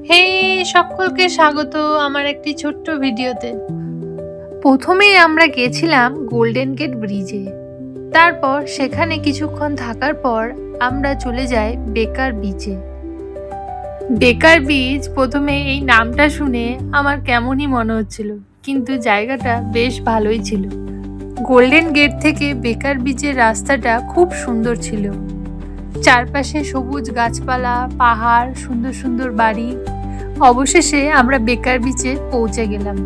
হে সকলকে স্বাগত আমার একটি ছোট্ট ভিডিওতে। প্রথমেই আমরা গেছিলাম গোল্ডেন গেট ব্রিজে। তারপর সেখানে কিছুক্ষণ থাকার পর আমরা চলে যাই বেকার বিচে। বেকার বিচ প্রথমে এই নামটা শুনে আমার কেমনই মনে হচ্ছিল, কিন্তু জায়গাটা বেশ ভালোই ছিল। গোল্ডেন গেট থেকে বেকার বিচের রাস্তাটা খুব সুন্দর ছিল। চারপাশে সবুজ গাছপালা, পাহাড়, সুন্দর সুন্দর বাড়ি। অবশেষে আমরা বেকার বিচে পৌঁছে গেলাম।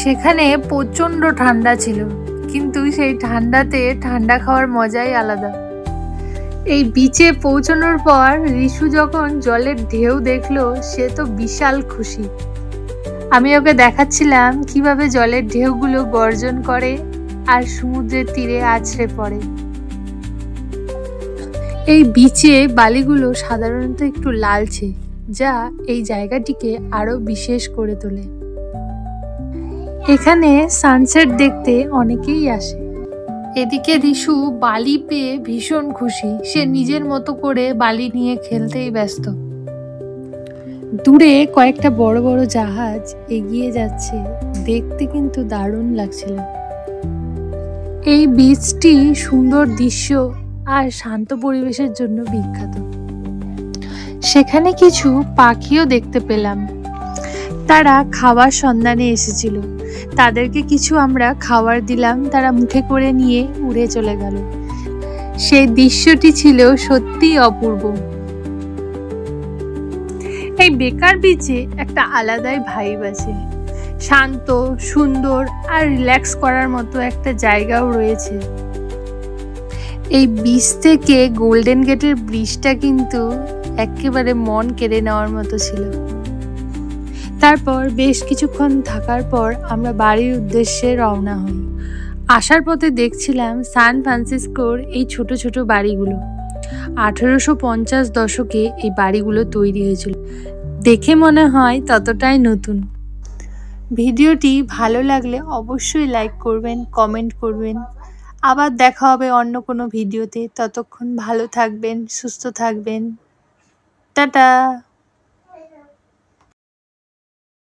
সেখানে প্রচণ্ড ঠান্ডা ছিল, কিন্তু সেই ঠান্ডাতে ঠান্ডা খাওয়ার মজাই আলাদা। এই বিচে পৌঁছানোর পর রিশু যখন জলের ঢেউ দেখলো, সে তো বিশাল খুশি। আমি ওকে দেখাচ্ছিলাম কিভাবে জলের ঢেউগুলো গর্জন করে আর সমুদ্রের তীরে আছড়ে পড়ে। এই বিচে বালিগুলো সাধারণত একটু লালচে, যা এই জায়গাটিকে আরো বিশেষ করে তোলে। এখানে সানসেট দেখতে অনেকেই আসে। এদিকে রিশু বালি পেয়ে ভীষণ খুশি। সে নিজের মতো করে বালি নিয়ে খেলতেই ব্যস্ত। দূরে কয়েকটা বড় বড় জাহাজ এগিয়ে যাচ্ছে, দেখতে কিন্তু দারুণ লাগছিল। এই বিচটি সুন্দর দৃশ্য আর শান্ত পরিবেশের জন্য বিখ্যাত। সেখানে কিছু পাখিও দেখতে পেলাম। তারা খাবার সন্ধানে এসেছিল। তাদেরকে কিছু আমরা খাবার দিলাম, তারা মুখে করে নিয়ে উড়ে চলে গেল। সেই দৃশ্যটি ছিল সত্যিই অপূর্ব। এই বেকার বিচে একটা আলাদাই ভাইব আছে। শান্ত, সুন্দর আর রিল্যাক্স করার মতো একটা জায়গাও রয়েছে। এই বিচ থেকে গোল্ডেন গেটের ব্রিজটা কিন্তু একেবারে মন কেড়ে নেওয়ার মতো ছিল। তারপর বেশ কিছুক্ষণ থাকার পর আমরা বাড়ির উদ্দেশ্যে রওনা হই। আসার পথে দেখছিলাম সান ফ্রান্সিসকোর এই ছোট ছোট বাড়িগুলো। 1850 দশকে এই বাড়িগুলো তৈরি হয়েছিল। দেখে মনে হয় ততটাই নতুন। ভিডিওটি ভালো লাগলে অবশ্যই লাইক করবেন, কমেন্ট করবেন। আবার দেখা হবে অন্য কোনো ভিডিওতে। ততক্ষণ ভালো থাকবেন, সুস্থ থাকবেন। টাটা।